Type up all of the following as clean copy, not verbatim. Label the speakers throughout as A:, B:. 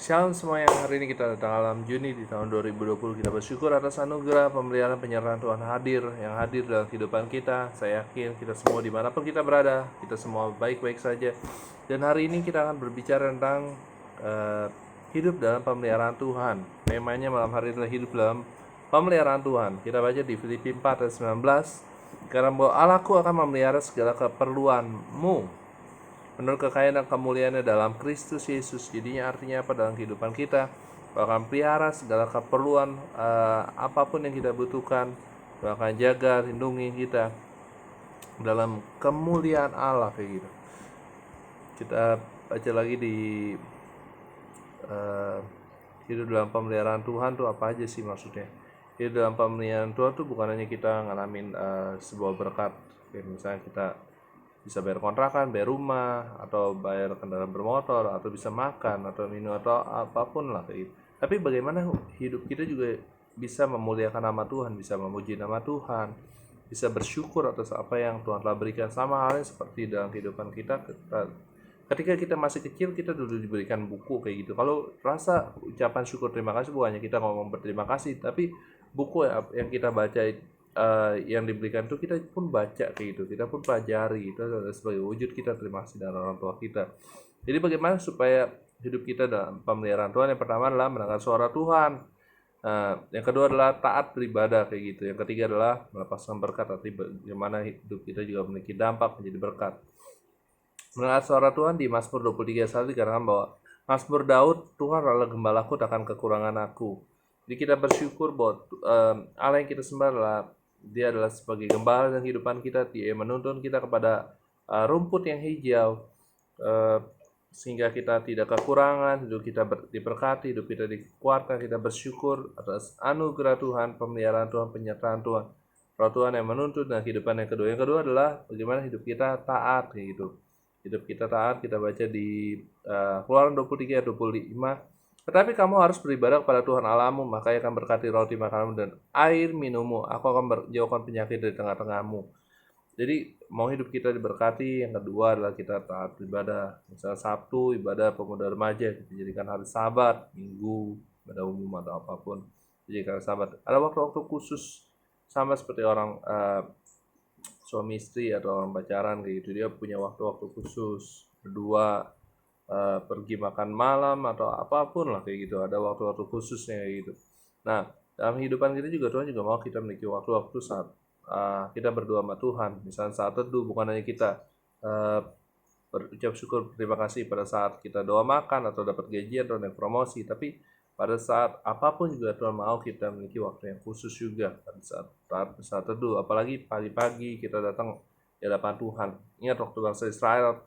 A: Shalom semua yang hari ini kita dalam Juni di tahun 2020. Kita bersyukur atas anugerah pemeliharaan penyertaan Tuhan yang hadir dalam kehidupan kita. Saya yakin kita semua dimanapun kita berada, kita semua baik-baik saja. Dan hari ini kita akan berbicara tentang hidup dalam pemeliharaan Tuhan. Temanya malam hari ini adalah hidup dalam pemeliharaan Tuhan. Kita baca di Filipi 4 ayat 19. Karena bahwa Allahku akan memelihara segala keperluanmu menurut kekayaan dan kemuliaannya dalam Kristus Yesus. Jadinya artinya apa dalam kehidupan kita? Bahkan pelihara segala keperluan apapun yang kita butuhkan, bahkan jaga, lindungi kita dalam kemuliaan Allah kayak gitu. Kita baca lagi di hidup dalam pemeliharaan Tuhan tuh apa aja sih maksudnya? Hidup dalam pemeliharaan Tuhan tuh bukan hanya kita ngalamin sebuah berkat, kayak misalnya kita bisa bayar kontrakan, bayar rumah, atau bayar kendaraan bermotor, atau bisa makan, atau minum, atau apapun lah kayak gitu. Tapi bagaimana hidup kita juga bisa memuliakan nama Tuhan, bisa memuji nama Tuhan, bisa bersyukur atas apa yang Tuhan telah berikan. Sama halnya seperti dalam kehidupan kita, ketika kita masih kecil, kita dulu diberikan buku kayak gitu. Kalau rasa ucapan syukur terima kasih bukannya kita ngomong berterima kasih, tapi buku yang kita baca yang diberikan itu kita pun baca kayak gitu, kita pun pelajari, itu adalah sebagai wujud kita terima kasih dari orang tua kita. Jadi bagaimana supaya hidup kita dalam pemeliharaan Tuhan? Yang pertama adalah mendengar suara Tuhan. Yang kedua adalah taat beribadah kayak gitu. Yang ketiga adalah melepaskan berkat, arti bagaimana hidup kita juga memiliki dampak menjadi berkat. Mendengar suara Tuhan di Mazmur 23:1 dikatakan bahwa Mazmur Daud, Tuhan adalah gembalaku, takkan kekurangan aku. Jadi kita bersyukur bahwa Allah yang kita sembah adalah Dia adalah sebagai gembala dalam kehidupan kita. Dia menuntun kita kepada rumput yang hijau, sehingga kita tidak kekurangan, hidup kita diberkati, hidup kita dikuatkan. Kita bersyukur atas anugerah Tuhan, pemeliharaan Tuhan, penyertaan Tuhan, Roh Tuhan yang menuntun dan kehidupan yang kedua. Yang kedua adalah bagaimana hidup kita taat kayak gitu. Hidup kita taat, kita baca di Keluaran 23 ayat 25. Tetapi kamu harus beribadah kepada Tuhan Allahmu, maka Ia akan berkati roti makananmu dan air minummu. Aku akan menjauhkan penyakit dari tengah-tengahmu. Jadi mau hidup kita diberkati, yang kedua adalah kita taat ibadah. Misalnya Sabtu, ibadah pemuda remaja, kita jadikan hari Sabat, Minggu, ibadah umum atau apapun, jadikan Sabat. Ada waktu-waktu khusus, sama seperti orang suami istri atau orang pacaran kayak gitu, dia punya waktu-waktu khusus berdua, pergi makan malam atau apapun lah kayak gitu, ada waktu-waktu khususnya kayak gitu. Nah, dalam kehidupan kita juga Tuhan juga mau kita memiliki waktu-waktu saat kita berdua sama Tuhan. Misalnya saat teduh, bukan hanya kita berucap syukur terima kasih pada saat kita doa makan atau dapat gaji atau naik promosi, tapi pada saat apapun juga Tuhan mau kita memiliki waktu yang khusus juga pada saat teduh, apalagi pagi-pagi kita datang di hadapan Tuhan. Ingat waktu bangsa Israel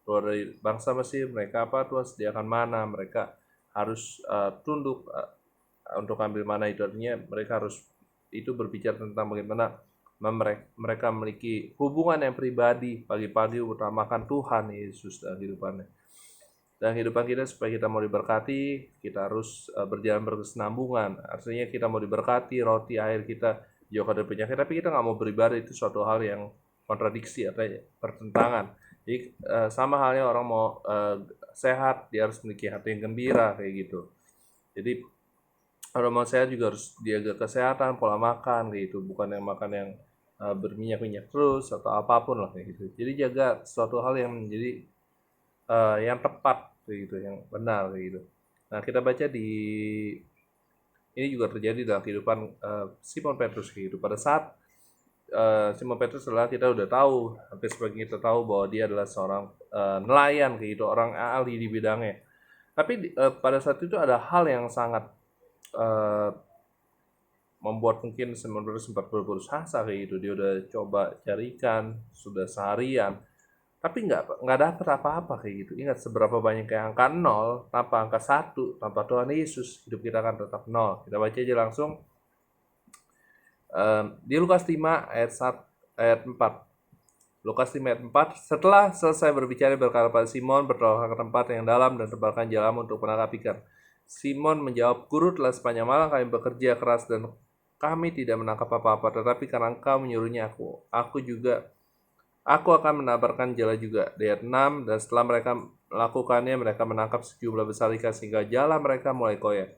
A: keluar dari bangsa Mesir, mereka apa? Tuhan sediakan mana, mereka harus tunduk untuk ambil mana itu, artinya mereka harus itu berbicara tentang bagaimana mereka memiliki hubungan yang pribadi, pagi-pagi utamakan Tuhan Yesus dalam kehidupannya. Dan kehidupan kita supaya kita mau diberkati, kita harus berjalan berkesinambungan. Artinya kita mau diberkati, roti, air kita jauhkan dari penyakit, tapi kita nggak mau beribadah, itu suatu hal yang kontradiksi atau pertentangan. Jadi sama halnya orang mau sehat, dia harus memiliki hati yang gembira kayak gitu. Jadi kalau mau sehat juga harus jaga kesehatan, pola makan kayak gitu, bukan yang makan yang berminyak-minyak terus atau apapun lah kayak gitu. Jadi jaga suatu hal yang menjadi yang tepat kayak gitu, yang benar kayak gitu. Nah, kita baca di ini juga terjadi dalam kehidupan Simon Petrus kayak gitu. Pada saat Simon Petrus adalah, kita udah tahu, hampir sebagian kita tahu bahwa dia adalah seorang nelayan kayak gitu, orang ahli di bidangnya. Tapi pada saat itu ada hal yang sangat membuat mungkin Simon Petrus sempat berputus asa kayak gitu. Dia udah coba cari ikan sudah seharian, tapi nggak dapet apa-apa kayak gitu. Ingat, seberapa banyak kayak angka 0 tanpa angka 1, tanpa Tuhan Yesus, hidup kita akan tetap 0. Kita baca aja langsung di Lukas 5 ayat 4. Lukas 5 ayat 4. Setelah selesai berbicara, berkata pada Simon, bertolaklah ke tempat yang dalam dan tebalkan jalamu untuk menangkap ikan. Simon menjawab, Guru, telah sepanjang malam kami bekerja keras dan kami tidak menangkap apa-apa, tetapi karena engkau menyuruhnya aku juga Aku akan menabarkan jala juga. Di ayat 6, dan setelah mereka melakukannya, mereka menangkap sejumlah besar ikan sehingga jala mereka mulai koyak.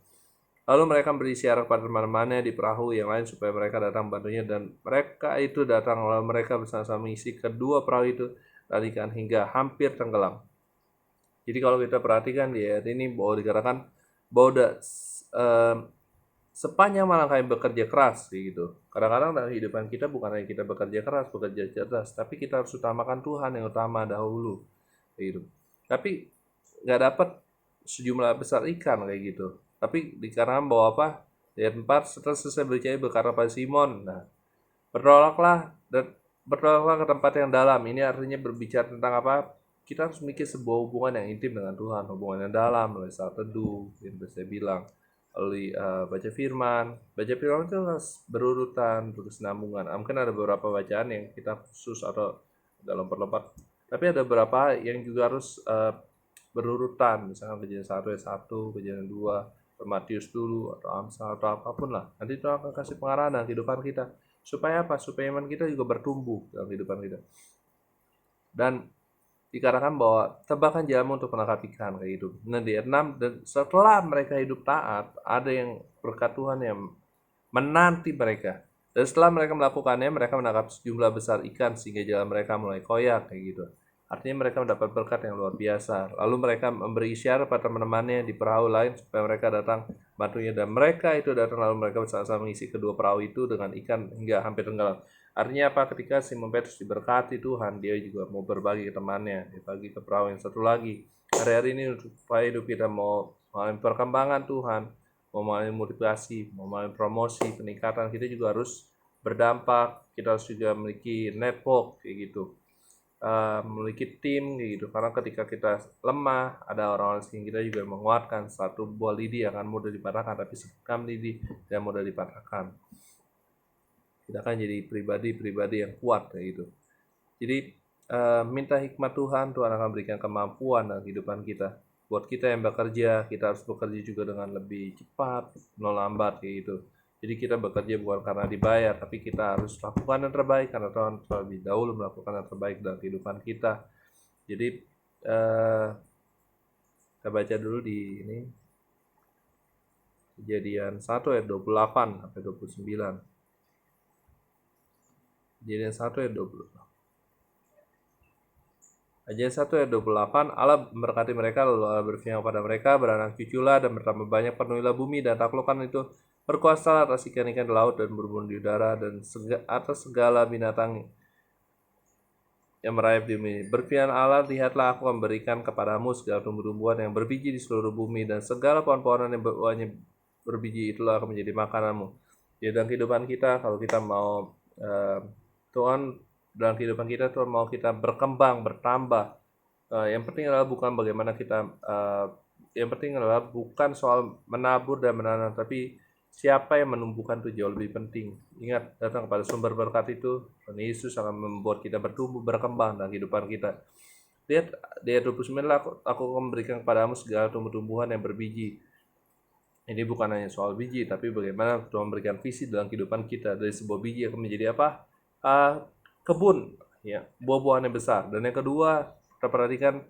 A: Lalu mereka beri isyarat pada teman-temannya di perahu yang lain supaya mereka datang membantunya, dan mereka itu datang, lalu mereka bersama-sama mengisi kedua perahu itu dan ikan hingga hampir tenggelam. Jadi kalau kita perhatikan di ayat ini bahwa dikatakan bahwa sepanjang malam kami bekerja keras gitu. Kadang-kadang dalam kehidupan kita bukan hanya kita bekerja keras, bekerja cerdas, tapi kita harus utamakan Tuhan yang utama dahulu gitu. Tapi nggak dapat sejumlah besar ikan kayak gitu. Tapi dikarenakan bahwa apa? Di ayat 4, setelah selesai berjaya berkata pada Simon, nah, bertolaklah dan bertolaklah ke tempat yang dalam. Ini artinya berbicara tentang apa? Kita harus memiliki sebuah hubungan yang intim dengan Tuhan, hubungan yang dalam, melalui saat teduh, yang saya bilang, melalui baca firman. Baca firman itu harus berurutan, berkesinambungan. Mungkin ada beberapa bacaan yang kita khusus atau dalam perlepat, tapi ada beberapa yang juga harus berurutan. Misalkan kejadian 1 ayat 1, kejadian 2, Matius dulu, atau Amsal, atau apapun lah. Nanti Tuhan akan kasih pengarahan dalam kehidupan kita. Supaya apa? Supaya iman kita juga bertumbuh dalam kehidupan kita. Dan dikatakan bahwa tebakan jamu untuk menangkap ikan kayak gitu. Nah di ayat 6, dan setelah mereka hidup taat, ada yang berkat Tuhan yang menanti mereka. Dan setelah mereka melakukannya, mereka menangkap sejumlah besar ikan sehingga jalan mereka mulai koyak kayak gitu. Artinya mereka mendapat berkat yang luar biasa. Lalu mereka memberi isyarat pada teman-temannya di perahu lain supaya mereka datang bantunya, dan mereka itu datang, lalu mereka bersama-sama mengisi kedua perahu itu dengan ikan hingga hampir tenggelam. Artinya apa? Ketika Simon Petrus diberkati Tuhan, dia juga mau berbagi ke temannya, berbagi ke perahu yang satu lagi. Hari-hari ini supaya hidup kita mau mengalami perkembangan Tuhan, mau mengalami motivasi, mau mengalami promosi, peningkatan, kita juga harus berdampak. Kita harus juga memiliki network kayak gitu, memiliki tim kayak gitu. Karena ketika kita lemah, ada orang-orang sekitar kita juga menguatkan. Satu buah lidi akan mudah dipatahkan, tapi sekam lidi tidak mudah dipatahkan. Kita akan jadi pribadi-pribadi yang kuat kayak gitu. Jadi minta hikmat Tuhan, Tuhan akan berikan kemampuan dalam kehidupan kita. Buat kita yang bekerja, kita harus bekerja juga dengan lebih cepat, melambat kayak gitu. Jadi kita bekerja bukan karena dibayar, tapi kita harus lakukan yang terbaik karena Tuhan terlebih dahulu melakukan yang terbaik dalam kehidupan kita. Jadi kita baca dulu di ini Kejadian 1 ayat 28 sampai 29. Kejadian 1 ayat 20. Kejadian 1 ayat 28, Allah memberkati mereka, lalu Allah berfirman kepada mereka, beranak cuculah dan bertambah banyak, penuhilah bumi dan taklukkan itu, berkuasalah atas ikan-ikan di laut dan burung di udara dan atas segala binatang yang merayap di bumi. Berfirman Allah, lihatlah aku memberikan kepadamu segala tumbuh-tumbuhan yang berbiji di seluruh bumi, dan segala pohon-pohonan yang buahnya berbiji itulah akan menjadi makananmu. Di dalam kehidupan kita, kalau kita mau Tuhan, dalam kehidupan kita Tuhan mau kita berkembang, bertambah. Yang penting adalah bukan bagaimana kita yang penting adalah bukan soal menabur dan menanam, tapi siapa yang menumbuhkan itu jauh lebih penting. Ingat, datang kepada sumber berkat itu, dan Yesus akan membuat kita bertumbuh, berkembang dalam kehidupan kita. Lihat, di ayat 29, aku akan memberikan kepadamu segala tumbuh-tumbuhan yang berbiji. Ini bukan hanya soal biji, tapi bagaimana Tuhan memberikan visi dalam kehidupan kita. Dari sebuah biji akan menjadi apa? Kebun, ya, buah-buahan yang besar. Dan yang kedua, kita perhatikan,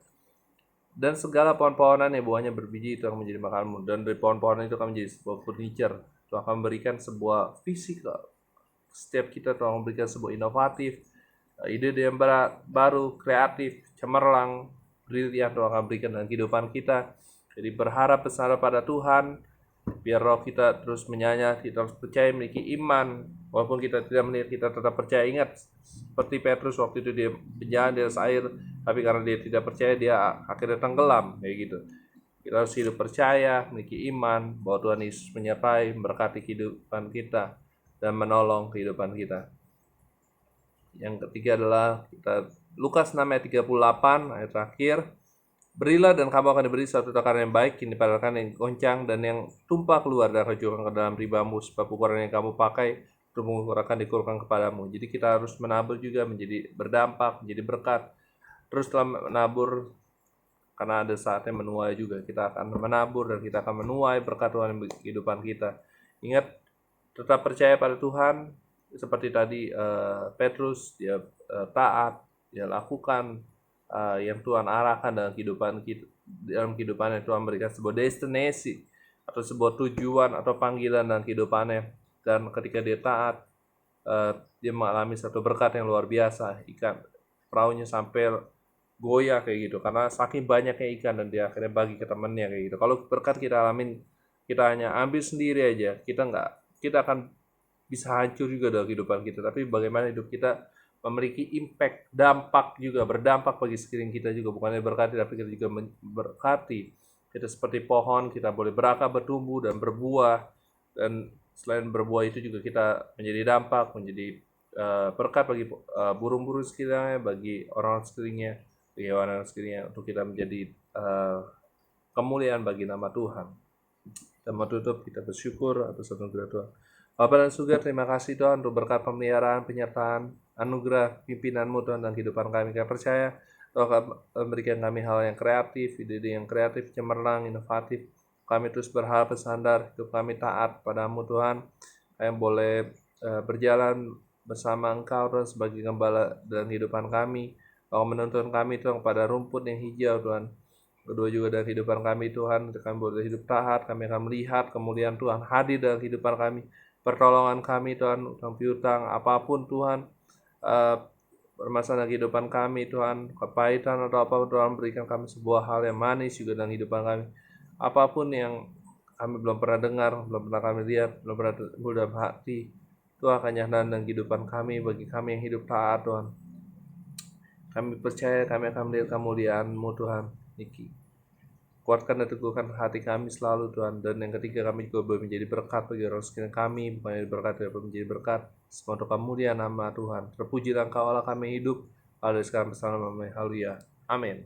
A: dan segala pohon-pohonan yang buahnya berbiji itu akan menjadi makananmu, dan dari pohon-pohonan itu akan menjadi sebuah furniture. Tuhan akan memberikan sebuah visi ke setiap kita. Tuhan memberikan sebuah inovatif, ide yang baru, kreatif, cemerlang, brilian Tuhan akan berikan dalam kehidupan kita. Jadi berharap besar pada Tuhan, biar roh kita terus menyanya, kita harus percaya, memiliki iman. Walaupun kita tidak melihat, kita tetap percaya. Ingat, seperti Petrus waktu itu dia berjalan di atas air, tapi karena dia tidak percaya, dia akhirnya tenggelam kayak gitu. Kita harus hidup percaya, memiliki iman bahwa Tuhan Yesus menyertai, memberkati kehidupan kita, dan menolong kehidupan kita. Yang ketiga adalah kita Lukas 6 ayat 38 ayat terakhir. Berilah dan kamu akan diberi suatu takaran yang baik, ini padahal yang goncang dan yang tumpah keluar dan kejurukan ke dalam ribamu, sebab ukuran yang kamu pakai untuk mengukur akan dikurangkan kepadamu. Jadi kita harus menabur juga menjadi berdampak, menjadi berkat. Terus setelah menabur, karena ada saatnya menuai juga, kita akan menabur dan kita akan menuai berkat Tuhan di kehidupan kita. Ingat, tetap percaya pada Tuhan, seperti tadi Petrus, dia taat, dia lakukan, yang Tuhan arahkan dalam kehidupan kita, dalam kehidupannya. Tuhan berikan sebuah destinasi atau sebuah tujuan atau panggilan dalam kehidupannya, dan ketika dia taat, dia mengalami satu berkat yang luar biasa. Ikan perahunya sampai goyah kayak gitu karena saking banyaknya ikan, dan dia akhirnya bagi ke temannya kayak gitu. Kalau berkat kita alamin, kita hanya ambil sendiri aja, kita akan bisa hancur juga dalam kehidupan kita. Tapi bagaimana hidup kita memiliki impact, dampak juga, berdampak bagi sekeliling kita juga, bukan hanya berkati tapi kita juga berkati. Kita seperti pohon, kita boleh berakar, bertumbuh dan berbuah, dan selain berbuah itu juga kita menjadi dampak, menjadi berkat bagi burung-burung sekelilingnya, bagi orang sekelilingnya, bagi orang sekelilingnya, untuk kita menjadi kemuliaan bagi nama Tuhan. Dan menutup, kita bersyukur atas anugerah Tuhan. Bapa dan Surga, terima kasih Tuhan untuk berkat pemeliharaan, penyertaan, anugerah pimpinan-Mu Tuhan dalam kehidupan kami. Kami percaya Tuhan akan memberikan kami hal yang kreatif, ide-ide yang kreatif, cemerlang, inovatif. Kami terus berharap bersandar, hidup kami taat padamu Tuhan. Kami boleh berjalan bersama Engkau Tuhan sebagai gembala dalam kehidupan kami. Kau menuntun kami Tuhan kepada rumput yang hijau Tuhan. Kedua juga dalam kehidupan kami Tuhan, kami boleh hidup taat, kami akan melihat kemuliaan Tuhan hadir dalam kehidupan kami. Pertolongan kami Tuhan, utang piutang, apapun Tuhan, permasalahan kehidupan kami Tuhan, kepahitan atau apapun Tuhan, berikan kami sebuah hal yang manis juga dalam kehidupan kami. Apapun yang kami belum pernah dengar, belum pernah kami lihat, belum pernah timbul dalam hati, Tuhan akan nyatakan dalam kehidupan kami, bagi kami yang hidup taat Tuhan. Kami percaya kami akan melihat kemuliaan-Mu Tuhan. Niki, kuatkan dan teguhkan hati kami selalu Tuhan. Dan yang ketiga, kami juga boleh menjadi berkat bagi orang sekitar kami, bukan menjadi berkat, tapi menjadi berkat. Semua untuk kemuliaan nama Tuhan. Terpujilah Engkau Allah kami hidup, ada sekarang bersama. Haleluya. Amin.